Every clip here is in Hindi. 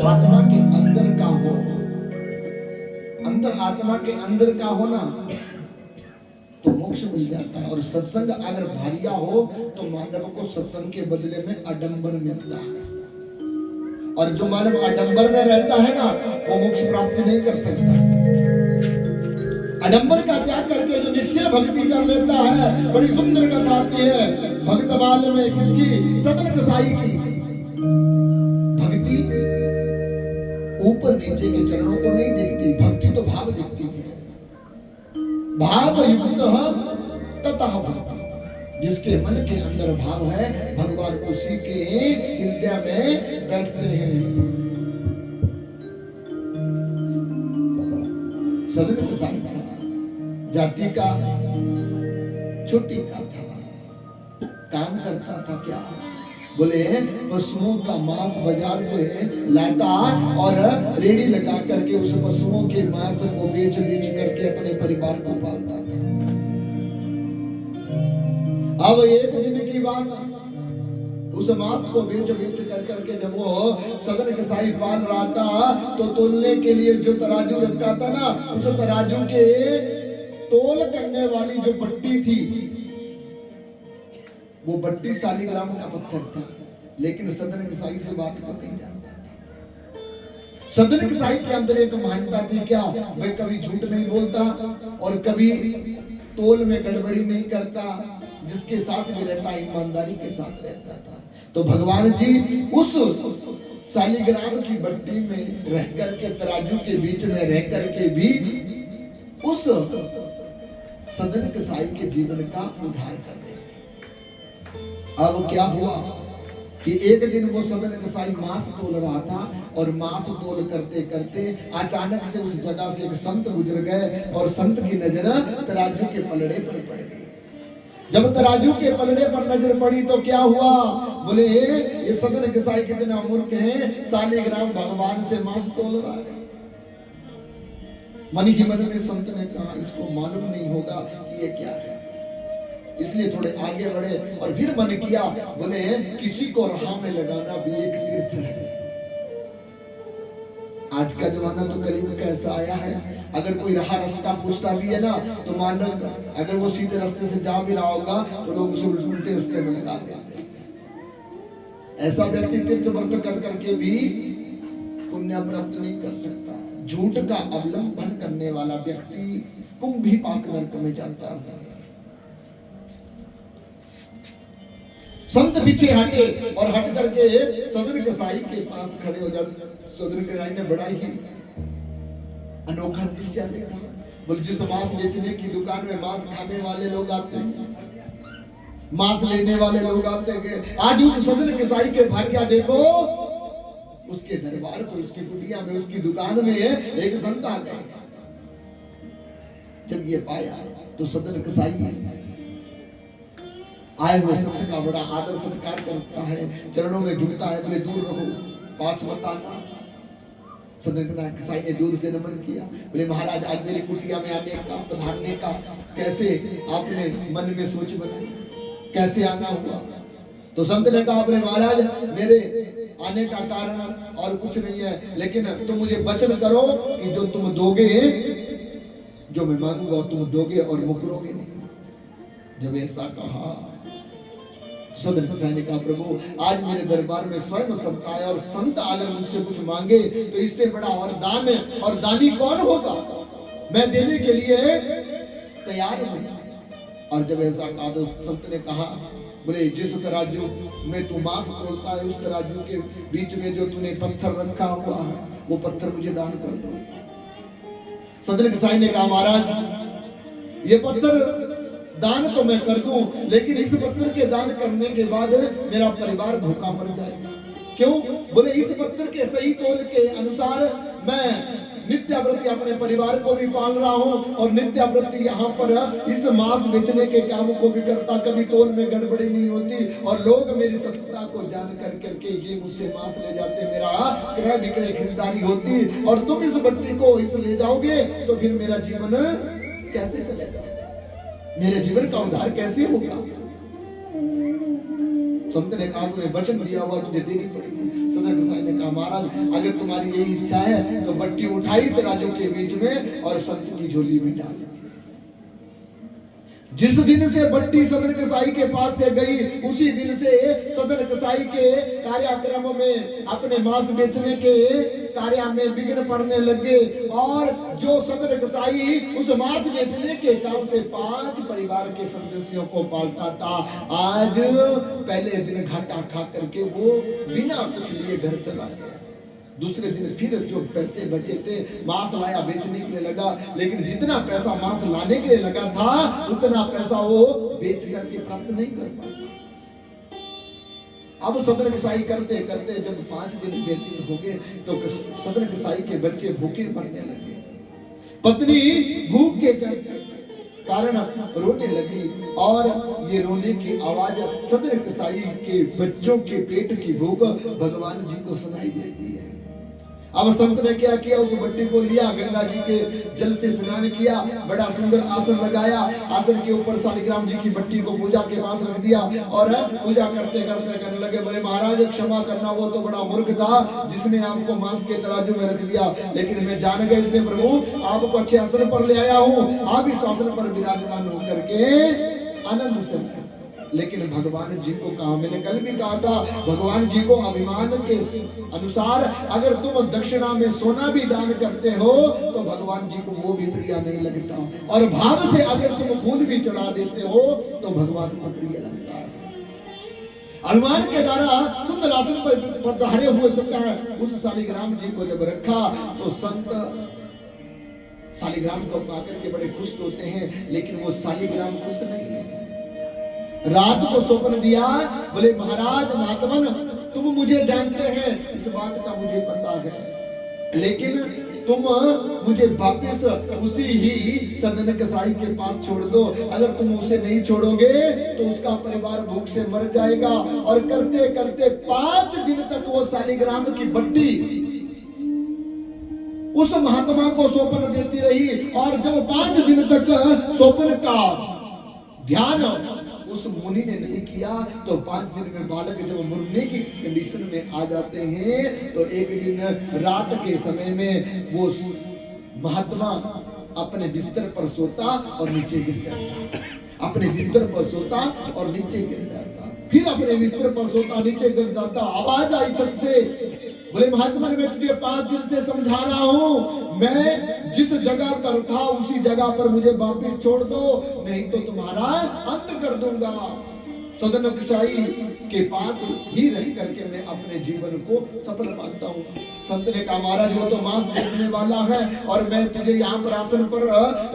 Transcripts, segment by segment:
आत्मा के अंदर का हो, अंतर आत्मा के अंदर का हो ना, तो मोक्ष मिल जाता है। और सत्संग अगर भारिया हो तो मानव को सत्संग के बदले में आडंबर मिलता है, और जो मानव आडंबर में रहता है ना, वो मोक्ष प्राप्ति नहीं कर सकता। आडंबर का त्याग करके जो निश्चल भक्ति कर लेता है, बड़ी सुंदर कथा आती है भक्त बाल में, किसकी? सदन कसाई की। भक्ति ऊपर नीचे के चरणों को नहीं देखती, भक्ति तो भाव देखती है। भाव युक्त ततः भक्ति, जिसके मन के अंदर भाव है, भगवान उसी के हृदय में बैठते हैं। सदन कसाई था, जाति का छोटी का था, काम करता था क्या? बोले पशुओं का मांस बाजार से लाता और रेडी लगा करके उस पशुओं के मांस को बेच करके अपने परिवार को पालता था। अब एक दिन की बात, उस मांस को बेच करके जब वो सदन कसाई पाल रहा था, तो तोलने के लिए जो तराजू रखा था ना, उस तराजू के तोल करने वाली जो बट्टी थी, वो बट्टी शालिग्राम का पत्थर था, लेकिन सदन कसाई से बात को नहीं जानता था। सदन कसाई के अंदर एक महानता थी क्या? वह कभी झूठ नहीं बोलता और कभी तोल में गड़बड़ी नहीं करता, जिसके साथ भी रहता ईमानदारी के साथ रहता था। तो भगवान जी उस शालिग्राम की बट्टी में रह करके, तराजू के बीच में रह करके भी उस सदन कसाई के जीवन का उद्धार कर रहे थे। अब क्या हुआ कि एक दिन वो सदन कसाई मांस तोल रहा था, और मांस तोल करते करते अचानक से उस जगह से एक संत गुजर गए, और संत की नजर तराजू के पलड़े पर पड़ गई। जब तराजू के पलड़े पर नजर पड़ी तो क्या हुआ? बोले ये सदन कसाई कितना मूर्ख है, शालिग्राम भगवान से मांस तोल रहा है। मन ही मन में संत ने कहा, इसको मालूम नहीं होगा कि ये क्या है, इसलिए थोड़े आगे बढ़े और फिर मन किया, बोले किसी को राह में लगाना भी एक तीर्थ है। आज का जमाना तो करीब कैसा आया है, अगर कोई रास्ता पूछता भी है ना, तो मान लो अगर वो सीधे रास्ते से जा भी रहा होगा तो लोग उसे उल्टे रास्ते में लगा देते हैं। ऐसा व्यक्ति तीर्थ व्रत कर करके भी पुण्य प्राप्त नहीं कर सकता। झूठ का अवलंबन करने वाला व्यक्ति कुंभी पाक नरक में जाता है। संत पीछे हटे और हट करके सदन कसाई के पास खड़े हो जाते। सदन कसाई ने बड़ा ही अनोखा दृश्य देखा। बोले जिस मांस बेचने की दुकान में मांस खाने वाले लोग आते हैं, मांस लेने वाले लोग आते हैं, आज उस सदन कसाई के भाग्य देखो, उसके दरबार पर, उसकी कुटिया में, उसकी दुकान में एक संत आ गया। जब ये पाया तो सदन कसाई आए हुए संत का बड़ा आदर सत्कार करता है, चरणों में झुकता है, बोले दूर रहो, पास मत आना। सदन कसाई ने दूर से नमन किया, बोले महाराज आज मेरी कुटिया में आने का, पधारने का कैसे आपने मन में सोच बनाई, कैसे आना हुआ? तो संत ने कहा, बोले महाराज मेरे आने का कारण और कुछ नहीं है, लेकिन तुम मुझे वचन करो कि जो तुम दोगे, जो मैं मांगूंगा तुम दोगे और मुकरोगे नहीं। जब ऐसा कहा, सदन कसाई ने कहा, प्रभु आज मेरे दरबार में स्वयं संत आया, और संत अगर मुझसे कुछ मांगे तो इससे बड़ा और दान है, और दानी कौन होगा? मैं देने के लिए तैयार हूं। और जब ऐसा कहा तो संत ने कहा, बोले जिस तराजू में तू मांस तोलता है, उस तराजू के बीच में जो तूने पत्थर रखा हुआ है, वो पत्थर मुझे दान कर दो। सदन कसाई ने कहा, महाराज ये पत्थर दान तो मैं कर दूं, लेकिन इस पत्थर के दान करने के बाद मेरा परिवार भूखा मर जाएगा। क्यों? बोले इस पत्थर के सही तोल के अनुसार मैं नित्यावृत्ति अपने परिवार को भी पाल रहा हूँ, और नित्यावृत्ति यहाँ पर इस मांस बेचने के काम को भी करता, कभी तोल में गड़बड़ी नहीं होती, और लोग मेरी सत्यता को जान करके ये मुझसे मांस ले जाते, मेरा क्रय विक्रय खरीदारी होती, और तुम इस बत्ती को इस ले जाओगे तो फिर मेरा जीवन कैसे चलेगा, मेरे जीवन का उद्धार कैसे होगा? संत ने कहा, तूने वचन दिया हुआ तुझे देनी पड़ेगी। सदन कसाई ने कहा महाराज अगर तुम्हारी यही इच्छा है तो बट्टी उठाई तराजू के बीच में और संत की झोली में डाल दी। जिस दिन से बट्टी सदन कसाई के पास से गई उसी दिन से सदन कसाई के कार्यक्रम में अपने मांस बेचने के कार्य में विघ्न पड़ने लगे और जो सदन कसाई उस मांस बेचने के काम से 5 परिवार के सदस्यों को पालता था, आज पहले दिन घाटा खा करके वो बिना कुछ लिए घर चला गया। दूसरे दिन फिर जो पैसे बचे थे मांस लाया बेचने के लिए लगा, लेकिन जितना पैसा मांस लाने के लिए लगा था उतना पैसा वो बेच करके प्राप्त नहीं कर पाता। अब सदन कसाई करते करते जब 5 दिन व्यतीत हो गए तो सदन कसाई के बच्चे भूखे मरने लगे। पत्नी भूख के कारण रोने लगी और ये रोने की आवाज सदन कसाई के बच्चों के पेट की भूख भगवान जी को सुनाई देती है। अब संत ने क्या किया, उस बट्टी को लिया, गंगा जी के जल से स्नान किया, बड़ा सुंदर आसन लगाया, आसन के ऊपर शालिग्राम जी की बट्टी को पूजा के पास रख दिया और पूजा करते करते कहने लगे बोले महाराज क्षमा करना, वो तो बड़ा मूर्ख था जिसने आपको मांस के तराजू में रख दिया, लेकिन मैं जान गया इसलिए प्रभु आपको अच्छे आसन पर ले आया हूँ, आप इस आसन पर विराजमान होकर के आनंद से। लेकिन भगवान जी को कहा, मैंने कल भी कहा था भगवान जी को अभिमान के अनुसार अगर तुम दक्षिणा में सोना भी दान करते हो तो भगवान जी को वो भी प्रिय नहीं लगता, और भाव से अगर तुम फूल भी चढ़ा देते हो तो भगवान को प्रिय लगता है। अभिमान के द्वारा सुंदर आसन पर धारे हुए सकता उस शालिग्राम जी को जब रखा तो संत शालिग्राम को पाकर के बड़े खुश होते हैं, लेकिन वो शालिग्राम खुश नहीं है। रात को स्वप्न दिया, बोले महाराज महात्मन तुम मुझे जानते हैं, इस बात का मुझे पता है, लेकिन तुम मुझे वापस उसी ही सदन कसाई के पास छोड़ दो। अगर तुम उसे नहीं छोड़ोगे तो उसका परिवार भूख से मर जाएगा। और करते करते 5 दिन तक वो शालिग्राम की बट्टी उस महात्मा को स्वप्न देती रही, और जब 5 दिन तक स्वप्न का ध्यान उस मुनि ने नहीं किया तो 5 दिन में बालक जब मरने की कंडीशन में आ जाते हैं तो एक दिन रात के समय में वो महात्मा अपने बिस्तर पर सोता और नीचे गिर जाता, अपने बिस्तर पर सोता और नीचे गिर जाता, फिर अपने बिस्तर पर सोता नीचे गिर जाता। आवाज आई छत से, बोले महात्मा मैं तुझे 5 दिन से समझा रहा हूँ, मैं जिस जगह पर था उसी जगह पर मुझे वापस छोड़ दो, नहीं तो तुम्हारा अंत कर दूंगा। सदन कसाई के पास ही रह करके मैं अपने जीवन को सफल मानता हूँ। संत ने कहा महाराज वो तो मांस बेचने वाला है और मैं तुझे यहाँ पर आसन पर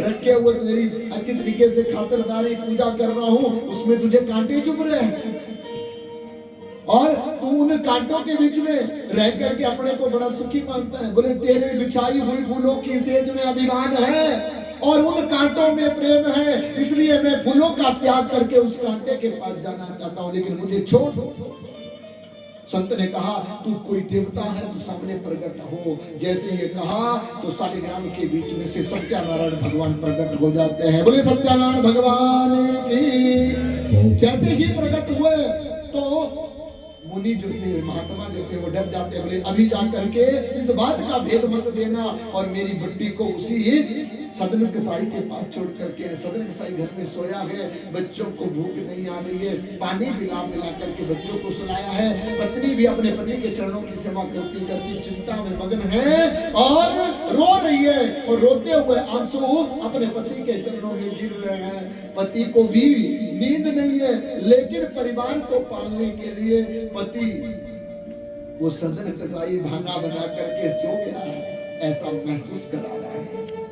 रखे हुए तेरी अच्छी तरीके से खातिरदारी पूजा कर रहा हूँ, उसमें तुझे कांटे चुभ रहे हैं और तू उन कांटों के बीच में रह करके अपने को बड़ा सुखी मानता है। बोले तेरे बिछाई हुई फूलों की सेज में अभिमान है और उन कांटों में प्रेम है, इसलिए मैं फूलों का त्याग करके उस कांटे के पास जाना चाहता हूं, लेकिन मुझे छोड़। संत ने कहा तू कोई देवता है, तू सामने प्रकट हो। जैसे ये कहा तो शालिग्राम के बीच में से सत्यानारायण भगवान प्रकट हो जाते हैं। बोले सत्यानारायण भगवान की। जैसे ही प्रकट हुए तो मुनि जो थे महात्मा जो थे वो डर जाते, बोले अभी जा करके इस बात का भेद मत देना और मेरी बट्टी को उसी सदन कसाई के पास छोड़ करके। सदन कसाई घर में सोया है, बच्चों को भूख नहीं आ रही है, पानी पिला पिला करके बच्चों को सुलाया है। पत्नी भी अपने पति के चरणों की सेवा करती करती चिंता में मगन है और रो रही है और रोते हुए आंसू अपने पति के चरणों में गिर रहे हैं। पति को भी नींद नहीं है, लेकिन परिवार को पालने के लिए पति वो सदन कसाई भांगा बना करके सो गया है, ऐसा महसूस करा रहा है।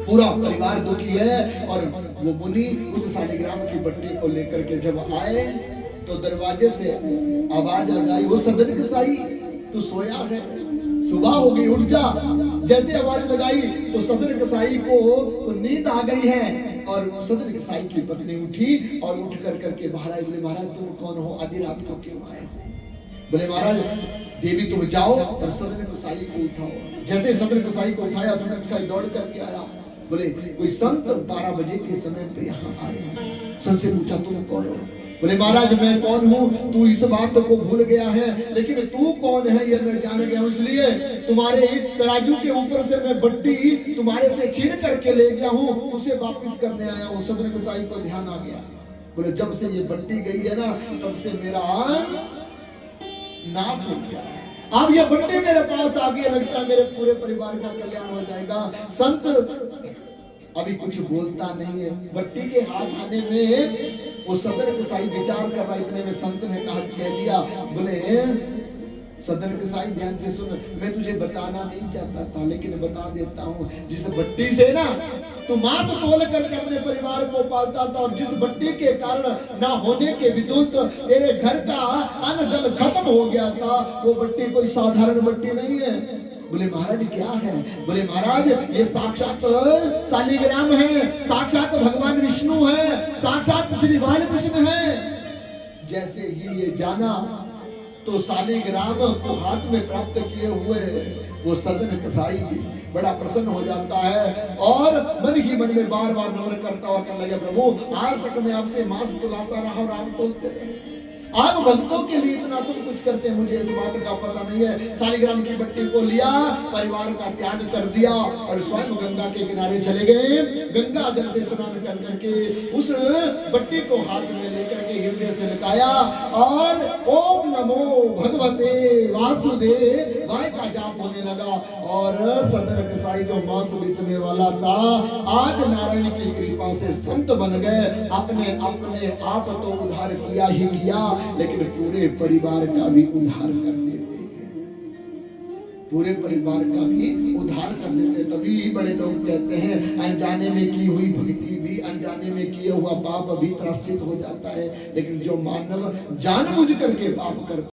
पूरा परिवार दुखी है और वो मुनि उस शालिग्राम की बट्टी को लेकर के जब आए तो दरवाजे से आवाज लगाई, वो सदन कसाई तू सोया है, सुबह हो गई उठ जा। जैसे आवाज लगाई तो सदन कसाई को तो नींद आ गई है और सदन कसाई की पत्नी उठी और उठ कर करके बाहर आई। बोले महाराज तुम कौन हो, आधी रात को क्यों आए? बोले महाराज देवी तुम जाओ और सदन कसाई को उठाओ। जैसे सदन कसाई को उठाया सदन कसाई दौड़ करके आया। बोले कोई संत 12 बजे के समय पे यहाँ आए। संत से पूछा तुम कौन हो? बोले महाराज मैं कौन हूँ, तू इस बात को भूल गया है, लेकिन तू कौन है ये मैं जान गया हूँ, इसलिए तुम्हारे तराजू के ऊपर से मैं बट्टी तुम्हारे से छीन करके ले गया हूँ, उसे वापस करने आया हूँ। सदर गोसाई को ध्यान आ गया, बोले जब से ये बट्टी गई है ना तब से मेरा नाश हो गया है, अब ये बट्टी मेरे पास आ गई, लगता है मेरे पूरे परिवार का कल्याण हो जाएगा। संत अभी कुछ बोलता नहीं है, बट्टी के हाथ आने में वो सदर कसाई विचार कर रहा, इतने में संत ने कह दिया, बोले सदर कसाई ध्यान से सुन, मैं तुझे बताना नहीं चाहता था लेकिन बता देता हूँ, जिस बट्टी से ना तू मांस तोल करके अपने परिवार को पालता था, और जिस बट्टी के कारण ना होने के विद्युत तेरे घर का अन्न जल खत्म हो गया था, वो बट्टी कोई साधारण बट्टी नहीं है। बोले महाराज क्या है, बोले महाराज ये साक्षात शालिग्राम है, साक्षात भगवान विष्णु है, साक्षात श्री बालकृष्ण है। जैसे ही ये जाना तो शालिग्राम को हाथ में प्राप्त किए हुए वो सदन कसाई बड़ा प्रसन्न हो जाता है, और मन ही मन में बार बार नमन करता हुआ कहने लगे, प्रभु आज तक मैं आपसे मांस तुलाता रहा और आप तोलते रहे, आप भक्तों के लिए इतना सब कुछ करते हैं, मुझे इस बात का पता नहीं है। शालिग्राम की बट्टी को लिया, परिवार का त्याग कर दिया और स्वयं गंगा के किनारे चले गए। गंगा जल से स्नान कर करके उस बट्टी को हाथ में लेकर के हृदय से लगाया और ओम नमो भगवते वासुदेवाय का जाप होने लगा। और सदर कसाई जो मांस बेचने वाला था आज नारायण की कृपा से संत बन गए। अपने अपने आप तो उद्धार किया ही किया, लेकिन पूरे परिवार का भी उद्धार कर देते हैं, पूरे परिवार का भी उद्धार कर देते। तभी बड़े लोग कहते हैं अनजाने में की हुई भक्ति भी, अनजाने में किया हुआ पाप भी प्रायश्चित हो जाता है, लेकिन जो मानव जानबूझ करके पाप करता